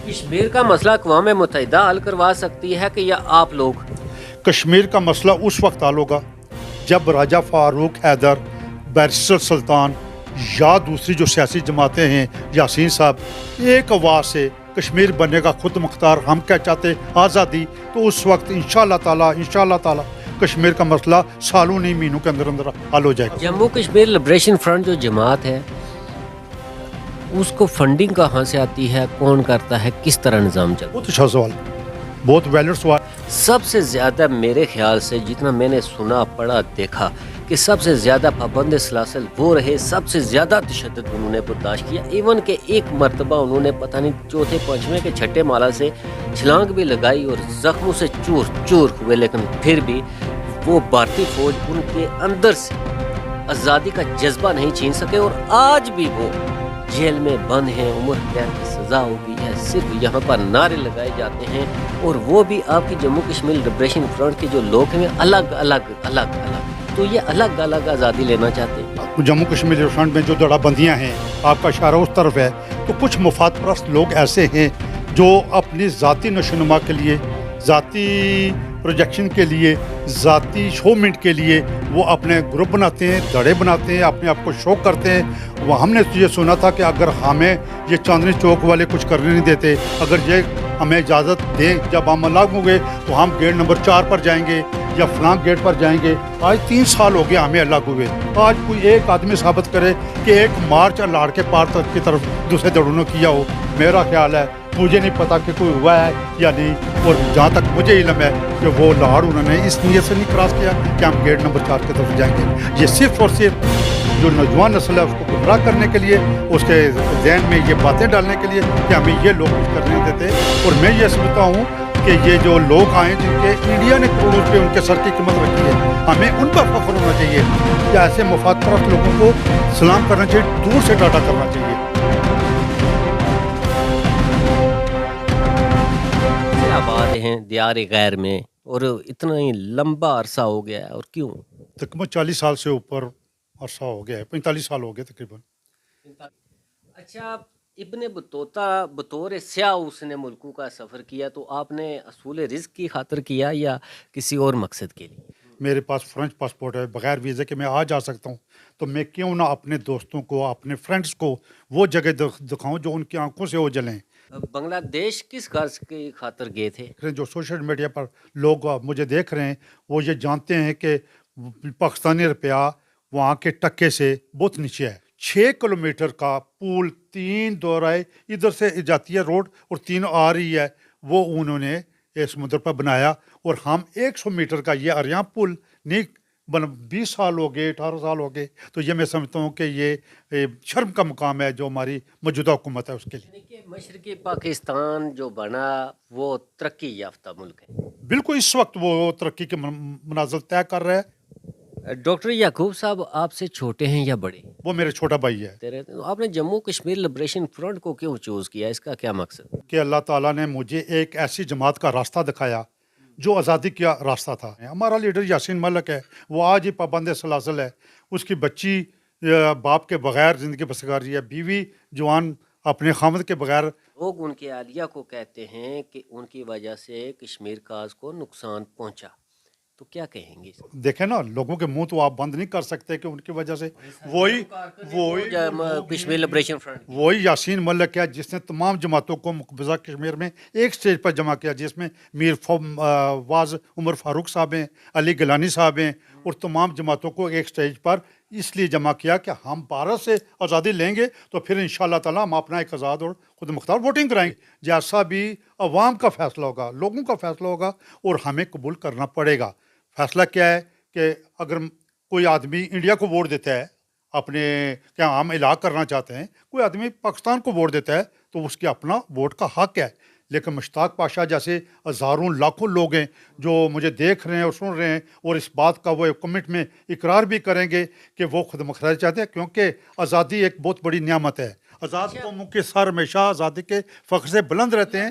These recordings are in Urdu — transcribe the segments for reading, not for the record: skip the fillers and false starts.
کشمیر کا مسئلہ اقوام متحدہ حل کروا سکتی ہے کہ یا آپ لوگ؟ کشمیر کا مسئلہ اس وقت حل ہوگا جب راجہ فاروق حیدر، بیرسٹر سلطان یا دوسری جو سیاسی جماعتیں ہیں، یاسین صاحب، ایک آواز سے کشمیر بنے گا خود مختار، ہم کیا چاہتے آزادی، تو اس وقت انشاءاللہ تعالی کشمیر کا مسئلہ سالوں نہیں مہینوں کے اندر اندر حل ہو جائے گا۔ جموں کشمیر لبریشن فرنٹ جو جماعت ہے اس کو فنڈنگ کہاں سے آتی ہے، کون کرتا ہے، کس طرح نظام چلتا ہے؟ بہت اچھا سوال، بہت ویلڈ سوال۔ سب سے زیادہ میرے خیال سے جتنا میں نے سنا پڑھا دیکھا کہ سب سے زیادہ پابند سلاسل وہ رہے، سب سے زیادہ تشدد انہوں نے برداشت کیا، ایون کہ ایک مرتبہ انہوں نے پتہ نہیں چوتھے پانچویں کے چھٹے مالا سے چھلانگ بھی لگائی اور زخموں سے چور چور ہوئے، لیکن پھر بھی وہ بھارتی فوج ان کے اندر سے آزادی کا جذبہ نہیں چھین سکے، اور آج بھی وہ جیل میں بند ہیں، عمر قید کی سزا ہو گئی ہے، صرف یہاں پر نعرے لگائے جاتے ہیں، اور وہ بھی آپ کی جموں کشمیر لبریشن فرنٹ کے جو لوگ ہیں الگ الگ تو یہ الگ الگ آزادی لینا چاہتے ہیں۔ جموں کشمیر فرنٹ میں جو دڑا بندیاں ہیں، آپ کا اشارہ اس طرف ہے، تو کچھ مفاد پرست لوگ ایسے ہیں جو اپنی ذاتی نشوونما کے لیے، ذاتی پروجیکشن کے لیے، ذاتی شومنٹ کے لیے وہ اپنے گروپ بناتے ہیں، دڑے بناتے ہیں، اپنے آپ کو شو کرتے ہیں۔ وہ ہم نے یہ سنا تھا کہ اگر ہمیں یہ چاندنی چوک والے کچھ کرنے نہیں دیتے، اگر یہ ہمیں اجازت دیں، جب ہم الگ ہوں گے تو ہم گیٹ نمبر 4 پر جائیں گے یا فلاں گیٹ پر جائیں گے۔ آج 3 سال ہو گیا ہمیں الگ ہوئے، آج کوئی ایک آدمی ثابت کرے کہ ایک مارچ لاڑ کے پار تک کی طرف دوسرے دڑوں نے کیا ہو۔ میرا خیال ہے، مجھے نہیں پتا کہ کوئی ہوا ہے یا نہیں، اور جہاں تک مجھے علم ہے کہ وہ لاڑ انہوں نے اس نیت سے نہیں کراس کیا کہ ہم گیٹ نمبر 4 کی طرف جائیں گے۔ یہ صرف اور صرف جو نوجوان نسل ہے اس کو گمراہ کرنے کے لیے، اس کے ذہن میں یہ باتیں ڈالنے کے لیے کہ ہمیں یہ لوگ کچھ کرنے نہیں دیتے۔ اور میں یہ سمجھتا ہوں کہ یہ جو لوگ آئے جن کے انڈیا نے کروڑوں روپے ان کے سر کی قیمت رکھی ہے، ہمیں ان پر فخر ہونا چاہیے کہ ایسے مفاد پرست لوگوں کو سلام کرنا چاہیے، دور سے ڈاٹا کرنا چاہیے۔ آباد ہیں دیار غیر میں اور اتنا ہی لمبا عرصہ ہو گیا ہے، اور کیوں؟ تقریباً 40 سال سے اوپر عرصہ ہو گیا ہے، 45 سال ہو گئے تقریباً۔ اچھا، ابن بطوطہ بطور سیاح اس نے ملکوں کا سفر کیا، تو آپ نے اصول رزق کی خاطر کیا یا کسی اور مقصد کے لیے؟ میرے پاس فرنچ پاسپورٹ ہے، بغیر ویزے کے میں آ جا سکتا ہوں، تو میں کیوں نہ اپنے دوستوں کو، اپنے فرینڈس کو وہ جگہ دکھاؤں جو ان کی آنکھوں سے اوجھل ہیں۔ بنگلہ دیش کس غرض کی خاطر گئے تھے؟ جو سوشل میڈیا پر لوگ مجھے دیکھ رہے ہیں وہ یہ جانتے ہیں کہ پاکستانی روپیہ وہاں کے ٹکے سے بہت نیچے ہے۔ 6 کلومیٹر کا پول، 3 دورائے ادھر سے جاتی ہے روڈ اور 3 آ رہی ہے، وہ انہوں نے سمندر پر بنایا، اور ہم 100 میٹر کا یہ اریاں پل نہیں 20 سال ہو گئے، 18 سال ہو گئے، تو یہ میں سمجھتا ہوں کہ یہ شرم کا مقام ہے جو ہماری موجودہ حکومت ہے اس کے لیے۔ یعنی کہ مشرقی پاکستان جو بنا وہ ترقی یافتہ ملک ہے۔ بالکل اس وقت وہ ترقی کے منازل طے کر رہا ہے۔ ڈاکٹر یعقوب صاحب آپ سے چھوٹے ہیں یا بڑے؟ وہ میرے چھوٹا بھائی ہے۔ آپ نے جموں کشمیر لبریشن فرنٹ کو کیوں چوز کیا، اس کا کیا مقصد؟ کہ اللہ تعالیٰ نے مجھے ایک ایسی جماعت کا راستہ دکھایا جو آزادی کا راستہ تھا۔ ہمارا لیڈر یاسین ملک ہے، وہ آج ہی پابند سلاسل ہے، اس کی بچی باپ کے بغیر زندگی بسر کر رہی ہے، بیوی جوان اپنے خامد کے بغیر۔ لوگ ان کے اہلیہ کو کہتے ہیں کہ ان کی وجہ سے کشمیر کاز کو نقصان پہنچا، تو کیا کہیں گے؟ دیکھیں نا، لوگوں کے منہ تو آپ بند نہیں کر سکتے کہ ان کی وجہ سے وہی کشمیر لبریشن فرنٹ وہی یاسین ملک ہے جس نے تمام جماعتوں کو مقبوضہ کشمیر میں ایک سٹیج پر جمع کیا، جس میں میر واز عمر فاروق صاحب ہیں، علی گیلانی صاحب ہیں، اور تمام جماعتوں کو ایک سٹیج پر اس لیے جمع کیا کہ ہم بھارت سے آزادی لیں گے تو پھر انشاءاللہ تعالیٰ ہم اپنا ایک آزاد اور خود مختار ووٹنگ کرائیں گے، جیسا بھی عوام کا فیصلہ ہوگا، لوگوں کا فیصلہ ہوگا، اور ہمیں قبول کرنا پڑے گا۔ فیصلہ کیا ہے کہ اگر کوئی آدمی انڈیا کو ووٹ دیتا ہے، اپنے کیا ہم الہ کرنا چاہتے ہیں، کوئی آدمی پاکستان کو ووٹ دیتا ہے تو اس کے اپنا ووٹ کا حق ہے، لیکن مشتاق پاشا جیسے ہزاروں لاکھوں لوگ ہیں جو مجھے دیکھ رہے ہیں اور سن رہے ہیں، اور اس بات کا وہ کمنٹ میں اقرار بھی کریں گے کہ وہ خود مختار چاہتے ہیں، کیونکہ آزادی ایک بہت بڑی نعمت ہے۔ آزاد قوموں کے سر ہمیشہ آزادی کے فخر سے بلند رہتے ہیں۔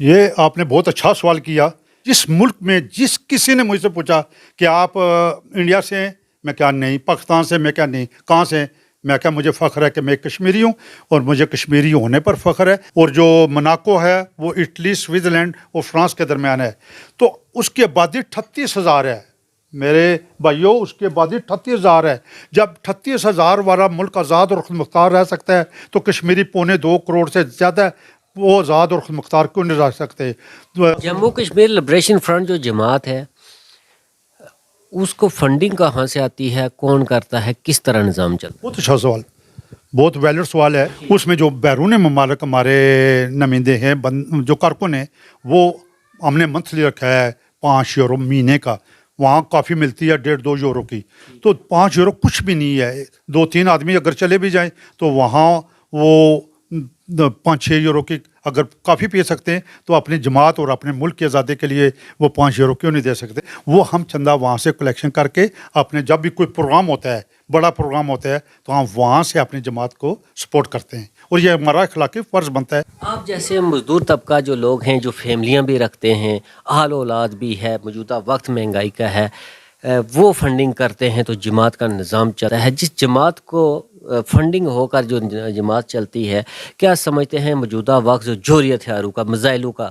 یہ آپ نے بہت اچھا سوال کیا. جس ملک میں جس کسی نے مجھ سے پوچھا کہ آپ انڈیا سے ہیں، میں کہا نہیں. پاکستان سے، میں کہا نہیں. کہاں سے ہیں؟ میں کہا مجھے فخر ہے کہ میں کشمیری ہوں اور مجھے کشمیری ہونے پر فخر ہے. اور جو مناکو ہے وہ اٹلی، سوئٹزرلینڈ اور فرانس کے درمیان ہے. تو اس کی آبادی 38,000 ہے میرے بھائیوں، اس کی آبادی 38,000 ہے. جب 38,000 والا ملک آزاد اور خود مختار رہ سکتا ہے تو کشمیری 2.25 کروڑ سے زیادہ ہے، وہ آزاد اور خود مختار کیوں نہیں رہ سکتے؟ جموں کشمیر لبریشن فرنٹ جو جماعت ہے اس کو فنڈنگ کہاں سے آتی ہے، کون کرتا ہے، کس طرح نظام چلتا ہے؟ بہت اچھا سوال، بہت ویلڈ سوال ہے. اس میں جو بیرون ممالک ہمارے نمائندے ہیں، جو کارکن ہیں، وہ ہم نے منتھلی رکھا ہے 5 یورو مہینے کا. وہاں کافی ملتی ہے 1.5-2 یورو کی. تو 5 یورو کچھ بھی نہیں ہے. 2-3 آدمی اگر چلے بھی جائیں تو وہاں وہ 5-6 یورو کی اگر کافی پی سکتے ہیں تو اپنی جماعت اور اپنے ملک کی آزادی کے لیے وہ 5 یورو کیوں نہیں دے سکتے؟ وہ ہم چندہ وہاں سے کلیکشن کر کے اپنے جب بھی کوئی پروگرام ہوتا ہے، بڑا پروگرام ہوتا ہے، تو ہم وہاں سے اپنی جماعت کو سپورٹ کرتے ہیں اور یہ ہمارا اخلاقی فرض بنتا ہے. آپ جیسے مزدور طبقہ جو لوگ ہیں، جو فیملیاں بھی رکھتے ہیں، اہل اولاد بھی ہے، موجودہ وقت مہنگائی کا ہے، وہ فنڈنگ کرتے ہیں تو جماعت کا نظام چلتا ہے. جس جماعت کو فنڈنگ ہو کر جو جماعت چلتی ہے، کیا سمجھتے ہیں موجودہ وقت جو جوہری ہتھیاروں کا، میزائلوں کا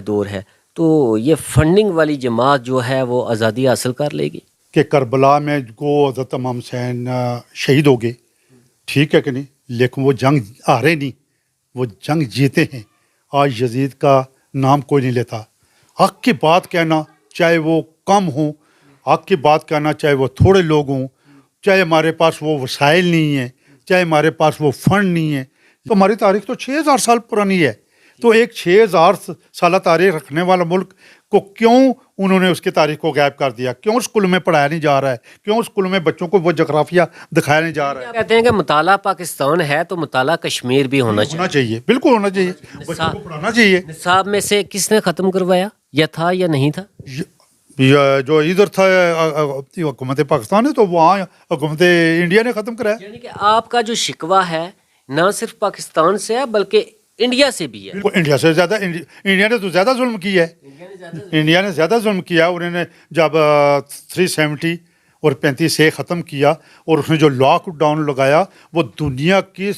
دور ہے، تو یہ فنڈنگ والی جماعت جو ہے وہ آزادی حاصل کر لے گی؟ کہ کربلا میں کو حضرت امام حسین شہید ہو گئے، ٹھیک ہے کہ نہیں، لیکن وہ جنگ ہارے نہیں، وہ جنگ جیتے ہیں. آج یزید کا نام کوئی نہیں لیتا. حق کی بات کہنا چاہے وہ کم ہوں، حق کی بات کہنا چاہے وہ تھوڑے لوگ ہوں، چاہے ہمارے پاس وہ وسائل نہیں ہیں، چاہے ہمارے پاس وہ فنڈ نہیں ہے. تو ہماری تاریخ تو 6,000 سال پرانی ہے. تو ایک 6,000 سالہ تاریخ رکھنے والا ملک کو کیوں انہوں نے اس کی تاریخ کو غائب کر دیا؟ کیوں اسکول میں پڑھایا نہیں جا رہا ہے؟ کیوں اسکول میں بچوں کو وہ جغرافیہ دکھایا نہیں جا رہا ہے؟ کہتے ہیں کہ مطالعہ پاکستان ہے تو مطالعہ کشمیر بھی ہونا ہونا چاہیے، بالکل ہونا چاہیے، بچوں کو پڑھانا چاہیے. نصاب میں سے کس نے ختم کروایا، یا تھا یا نہیں تھا؟ جو ادھر تھا حکومت پاکستان ہے تو وہاں حکومت انڈیا نے ختم کرایا. یعنی کہ آپ کا جو شکوہ ہے نہ صرف پاکستان سے ہے بلکہ انڈیا سے بھی ہے. انڈیا سے زیادہ انڈیا نے تو زیادہ ظلم کیا ہے. انڈیا نے زیادہ ظلم کیا. انہوں نے جب 370 اور 35 سے ختم کیا اور اس نے جو لاک ڈاؤن لگایا، وہ دنیا کی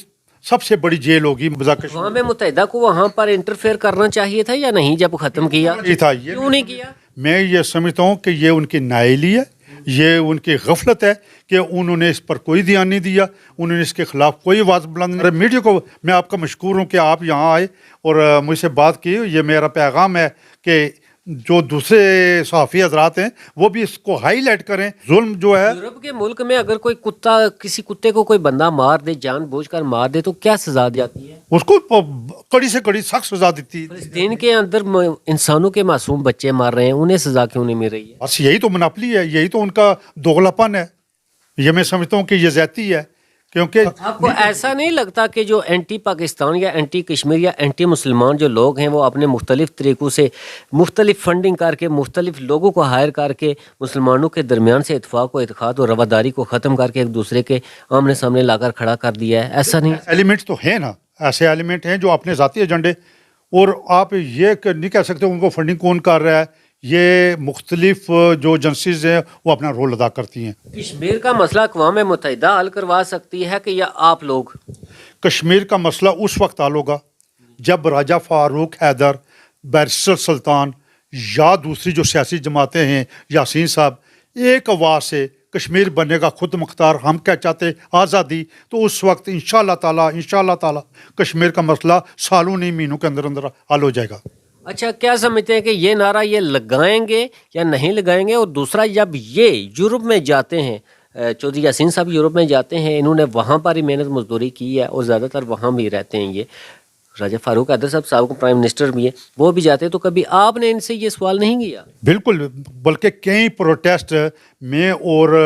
سب سے بڑی جیل ہوگی. اقوام متحدہ کو وہاں پر انٹرفیئر کرنا چاہیے تھا یا نہیں جب ختم کیا؟ کیوں نہیں کیا؟ میں یہ سمجھتا ہوں کہ یہ ان کی نااہلی ہے، یہ ان کی غفلت ہے کہ انہوں نے اس پر کوئی دھیان نہیں دیا، انہوں نے اس کے خلاف کوئی آواز بلند نہیں. میڈیا کو میں آپ کا مشکور ہوں کہ آپ یہاں آئے اور مجھ سے بات کی. یہ میرا پیغام ہے کہ جو دوسرے صحافی حضرات ہیں وہ بھی اس کو ہائی لائٹ کریں. ظلم جو ہے یورپ کے ملک میں اگر کوئی کتا، کسی کتے کو کوئی بندہ مار دے، جان بوجھ کر مار دے، تو کیا سزا جاتی ہے؟ اس کو کڑی سے کڑی سخت سزا دیتی. فلسطین کے اندر انسانوں کے معصوم بچے مار رہے ہیں، انہیں سزا کیوں نہیں مل رہی ہے؟ بس یہی تو مناپلی ہے، یہی تو ان کا دوغلاپن ہے. یہ میں سمجھتا ہوں کہ یہ زیادتی ہے. کیونکہ آپ کو ایسا نہیں لگتا کہ جو اینٹی پاکستان یا اینٹی کشمیر یا اینٹی مسلمان جو لوگ ہیں وہ اپنے مختلف طریقوں سے مختلف فنڈنگ کر کے مختلف لوگوں کو ہائر کر کے مسلمانوں کے درمیان سے اتفاق و اتحاد اور رواداری کو ختم کر کے ایک دوسرے کے آمنے سامنے لا کر کھڑا کر دیا ہے؟ ایسا نہیں؟ ایلیمنٹ تو ہیں نا، ایسے ایلیمنٹ ہیں جو اپنے ذاتی ایجنڈے، اور آپ یہ نہیں کہہ سکتے ان کو فنڈنگ کون کر رہا ہے. یہ مختلف جو ایجنسیز ہیں وہ اپنا رول ادا کرتی ہیں. کشمیر کا مسئلہ اقوام متحدہ حل کروا سکتی ہے کہ یا آپ لوگ؟ کشمیر کا مسئلہ اس وقت حل ہوگا جب راجہ فاروق حیدر، بیرسٹر سلطان یا دوسری جو سیاسی جماعتیں ہیں، یاسین صاحب، ایک آواز سے کشمیر بننے کا خود مختار ہم کیا چاہتے آزادی، تو اس وقت انشاءاللہ تعالی کشمیر کا مسئلہ سالوں نہیں مہینوں کے اندر حل ہو جائے گا. اچھا، کیا سمجھتے ہیں کہ یہ نعرہ یہ لگائیں گے یا نہیں لگائیں گے؟ اور دوسرا، جب یہ یورپ میں جاتے ہیں، چودھری یاسین صاحب یورپ میں جاتے ہیں، انہوں نے وہاں پر ہی محنت مزدوری کی ہے اور زیادہ تر وہاں بھی رہتے ہیں. یہ راجہ فاروق حیدر صاحب سابق پرائم منسٹر بھی ہیں، وہ بھی جاتے ہیں، تو کبھی آپ نے ان سے یہ سوال نہیں کیا؟ بالکل، بلکہ کئی پروٹیسٹ میں اور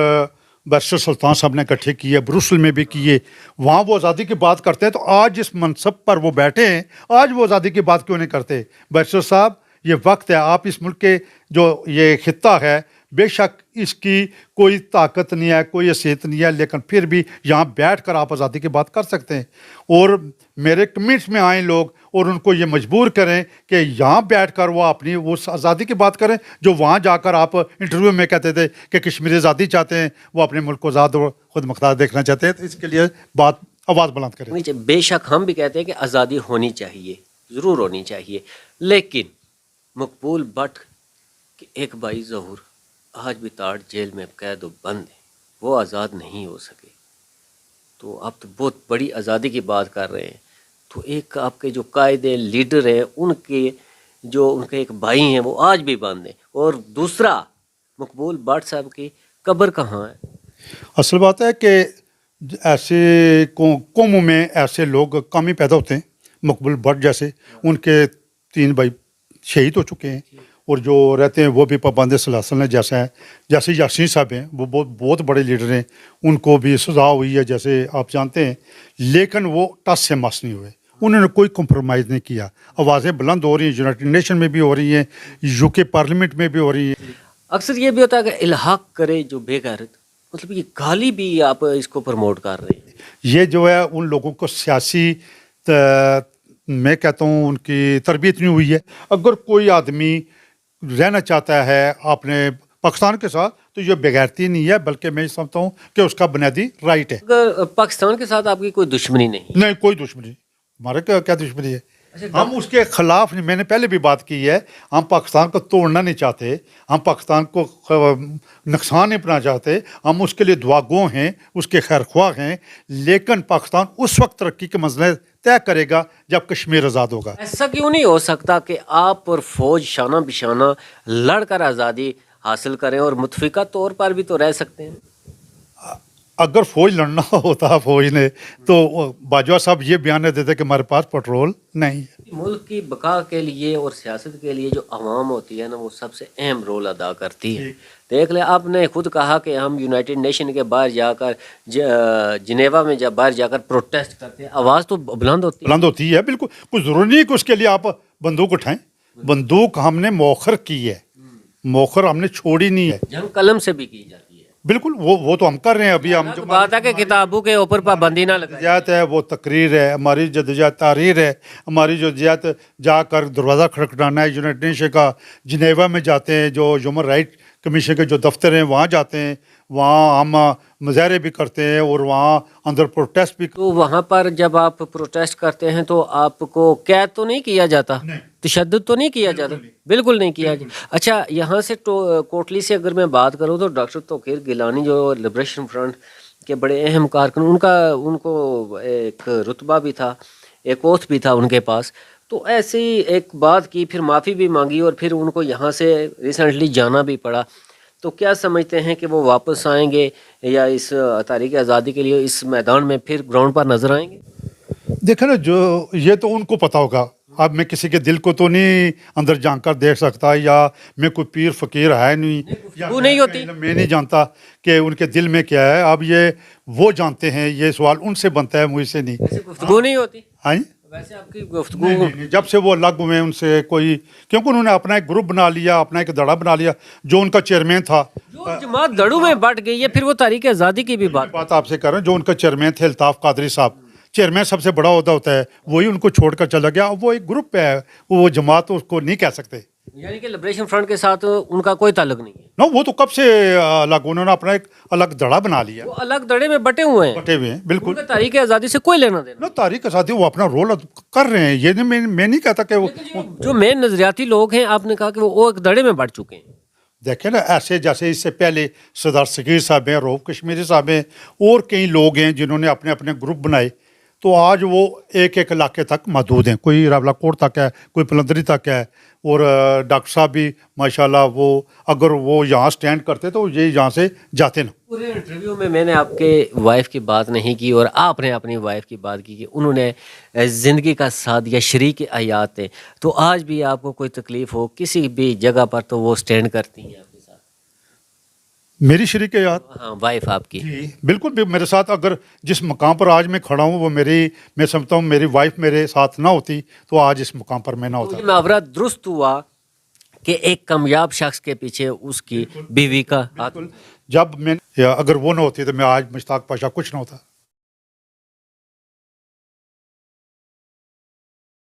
بیرسٹر سلطان صاحب نے اکٹھے کیے، بروسل میں بھی کیے. وہاں وہ آزادی کی بات کرتے ہیں، تو آج جس منصب پر وہ بیٹھے ہیں آج وہ آزادی کی بات کیوں نہیں کرتے؟ بیرسٹر صاحب، یہ وقت ہے، آپ اس ملک کے جو یہ خطہ ہے بے شک اس کی کوئی طاقت نہیں ہے, کوئی حیثیت نہیں ہے, لیکن پھر بھی یہاں بیٹھ کر آپ آزادی کی بات کر سکتے ہیں. اور میرے کمنٹس میں آئیں لوگ اور ان کو یہ مجبور کریں کہ یہاں بیٹھ کر وہ اپنی وہ آزادی کی بات کریں جو وہاں جا کر آپ انٹرویو میں کہتے تھے کہ کشمیری آزادی چاہتے ہیں, وہ اپنے ملک کو آزاد اور خود مختار دیکھنا چاہتے ہیں. تو اس کے لیے بات آواز بلند کریں. بے شک ہم بھی کہتے ہیں کہ آزادی ہونی چاہیے, ضرور ہونی چاہیے, لیکن مقبول بٹ کہ ایک بھائی ظہور آج بھی تاڑ جیل میں قید و بند ہے, وہ آزاد نہیں ہو سکے. تو آپ تو بہت بڑی آزادی کی بات کر رہے ہیں. تو ایک آپ کے جو قائد ہیں, لیڈر ہیں, ان کے ایک بھائی ہیں وہ آج بھی بند ہیں, اور دوسرا مقبول بٹ صاحب کی قبر کہاں ہے؟ اصل بات ہے کہ ایسے قوموں میں ایسے لوگ کم ہی پیدا ہوتے ہیں. مقبول بٹ جیسے, ان کے 3 بھائی شہید ہو چکے ہیں, اور جو رہتے ہیں وہ بھی پابند سلاسل ہیں. جیسے یاسین صاحب ہیں, وہ بہت بڑے لیڈر ہیں, ان کو بھی سزا ہوئی ہے جیسے آپ جانتے ہیں, لیکن وہ ٹس سے مس نہیں ہوئے. انہوں نے کوئی کمپرومائز نہیں کیا. آوازیں بلند ہو رہی ہیں, یونائٹڈ نیشن میں بھی ہو رہی ہیں, UK پارلیمنٹ میں بھی ہو رہی ہیں. اکثر یہ بھی ہوتا ہے کہ الحاق کرے جو بے غیرت, مطلب یہ گالی بھی آپ اس کو پروموٹ کر رہے ہیں. یہ جو ہے ان لوگوں کو سیاسی میں کہتا ہوں ان کی تربیت نہیں ہوئی ہے. اگر کوئی آدمی رہنا چاہتا ہے اپنے پاکستان کے ساتھ تو یہ بغیرتی نہیں ہے, بلکہ میں سمجھتا ہوں کہ اس کا بنیادی رائٹ ہے. اگر پاکستان کے ساتھ آپ کی کوئی دشمنی نہیں کوئی دشمنی, ہمارے کیا دشمنی ہے. ہم اس کے خلاف نہیں, میں نے پہلے بھی بات کی ہے, ہم پاکستان کو توڑنا نہیں چاہتے, ہم پاکستان کو نقصان نہیں پہنچانا چاہتے, ہم اس کے لیے دعا گو ہیں, اس کے خیر خواہ ہیں. لیکن پاکستان اس وقت ترقی کے منزلیں طے کرے گا جب کشمیر آزاد ہوگا. ایسا کیوں نہیں ہو سکتا کہ آپ اور فوج شانہ بشانہ لڑ کر آزادی حاصل کریں اور متفقہ طور پر بھی تو رہ سکتے ہیں؟ اگر فوج لڑنا ہوتا فوج نے تو باجوہ صاحب یہ بیان نہیں دیتے کہ ہمارے پاس پیٹرول نہیں ہے. ملک کی بقا کے لیے اور سیاست کے لیے جو عوام ہوتی ہے نا, وہ سب سے اہم رول ادا کرتی ہے. دیکھ لیں, آپ نے خود کہا کہ ہم یونائٹڈ نیشن کے باہر جا کر جنیوا میں جب باہر جا کر پروٹیسٹ کرتے ہیں, آواز تو بلند ہوتی ہے. بالکل, کوئی ضروری نہیں کہ اس کے لیے آپ بندوق اٹھائیں. بندوق ہم نے موخر کی ہے, موخر ہم نے چھوڑی نہیں ہے. جنگ قلم سے بھی کی جاتی ہے. بالکل, وہ تو ہم کر رہے ہیں. ابھی ہم جو بات ہے کہ کتابوں کے اوپر پابندی نہ لگائی ہے, وہ تقریر ہے, ہماری جدوجہد تحریر ہے, ہماری جو جہت جا کر دروازہ کھڑکھڑانا ہے یونائٹڈ نیشن کا. جنیوا میں جاتے ہیں, جو ہیومن رائٹ کمیشن کے جو دفتر ہیں وہاں جاتے ہیں, وہاں ہم مظاہرے بھی کرتے ہیں اور وہاں اندر پروٹیسٹ بھی. تو وہاں پر جب آپ پروٹیسٹ کرتے ہیں تو آپ کو قید تو نہیں کیا جاتا, تشدد تو نہیں کیا جاتا؟ بالکل نہیں کیا جاتا. اچھا, یہاں سے کوٹلی سے اگر میں بات کروں تو ڈاکٹر توقیر گیلانی جو لبریشن فرنٹ کے بڑے اہم کارکن, ان کو ایک رتبہ بھی تھا, ایک اوتھ بھی تھا ان کے پاس. تو ایسی ایک بات کی, پھر معافی بھی مانگی, اور پھر ان کو یہاں سے ریسنٹلی جانا بھی پڑا. تو کیا سمجھتے ہیں کہ وہ واپس آئیں گے یا اس تحریک آزادی کے لیے اس میدان میں پھر گراؤنڈ پر نظر آئیں گے؟ دیکھیں نا, جو یہ تو ان کو پتہ ہوگا. اب میں کسی کے دل کو تو نہیں اندر جان کر دیکھ سکتا, یا میں کوئی پیر فقیر ہے نہیں, وہ نہیں ہوتی, میں نہیں جانتا کہ ان کے دل میں کیا ہے. اب یہ وہ جانتے ہیں, یہ سوال ان سے بنتا ہے, مجھ سے نہیں. گفتگو نہیں ہوتی. ہاں, ویسے آپ کی گفتگو جب سے وہ الگ ہوئے ان سے کوئی, کیونکہ انہوں نے اپنا ایک گروپ بنا لیا, اپنا ایک دڑا بنا لیا. جو ان کا چیئرمین تھا, جو جماعت دڑوں میں بٹ گئی ہے, پھر وہ تحریک آزادی کی بھی بات آپ سے کر رہے ہیں. جو ان کا چیئرمین تھے الطاف قادری صاحب, چیئرمین سب سے بڑا عہدہ ہوتا ہے, وہی ان کو چھوڑ کر چلا گیا. وہ ایک گروپ ہے, وہ جماعت اس کو نہیں کہہ سکتے. یعنی کہ لبریشن فرنٹ کے ساتھ ان کا کوئی تعلق نہیں ہے. نو, وہ تو کب سے الگ, انہوں نے اپنا ایک الگ دڑا بنا لیا. وہ الگ دڑے میں بٹے ہوئے ہیں. بالکل. تحریک آزادی سے کوئی لینا دینا. تحریک آزادی وہ اپنا رول کر رہے ہیں, یہ میں نہیں کہتا کہ وہ جو مین نظریاتی لوگ ہیں, آپ نے کہا کہ وہ ایک دڑے میں بٹ چکے ہیں. دیکھیں نا, ایسے جیسے اس سے پہلے سردار صغیر صاحب ہیں, روف کشمیری صاحب ہیں, اور کئی لوگ ہیں جنہوں نے اپنے اپنے گروپ بنائے. تو آج وہ ایک علاقے تک محدود ہیں. کوئی راولا کوٹ تک ہے, کوئی پلندری تک ہے. اور ڈاکٹر صاحب بھی ماشاءاللہ, وہ اگر وہ یہاں سٹینڈ کرتے تو یہ یہاں سے جاتے نا. پورے انٹرویو میں نے آپ کے وائف کی بات نہیں کی, اور آپ نے اپنی وائف کی بات کی کہ انہوں نے زندگی کا ساتھ یا شریک حیات ہے. تو آج بھی آپ کو کوئی تکلیف ہو کسی بھی جگہ پر تو وہ سٹینڈ کرتی ہیں آپ کے ساتھ؟ میری شریک حیات, ہاں, وائف آپ کی. جی بالکل, بھی میرے ساتھ اگر جس مقام پر آج میں کھڑا ہوں وہ میں سمجھتا ہوں میری وائف میرے ساتھ نہ ہوتی تو آج اس مقام پر میں نہ ہوتا. محاورہ درست ہوا کہ ایک کامیاب شخص کے پیچھے اس کی بیوی کا ہاتھ. جب میں اگر وہ نہ ہوتی تو میں آج مشتاق پاشا کچھ نہ ہوتا.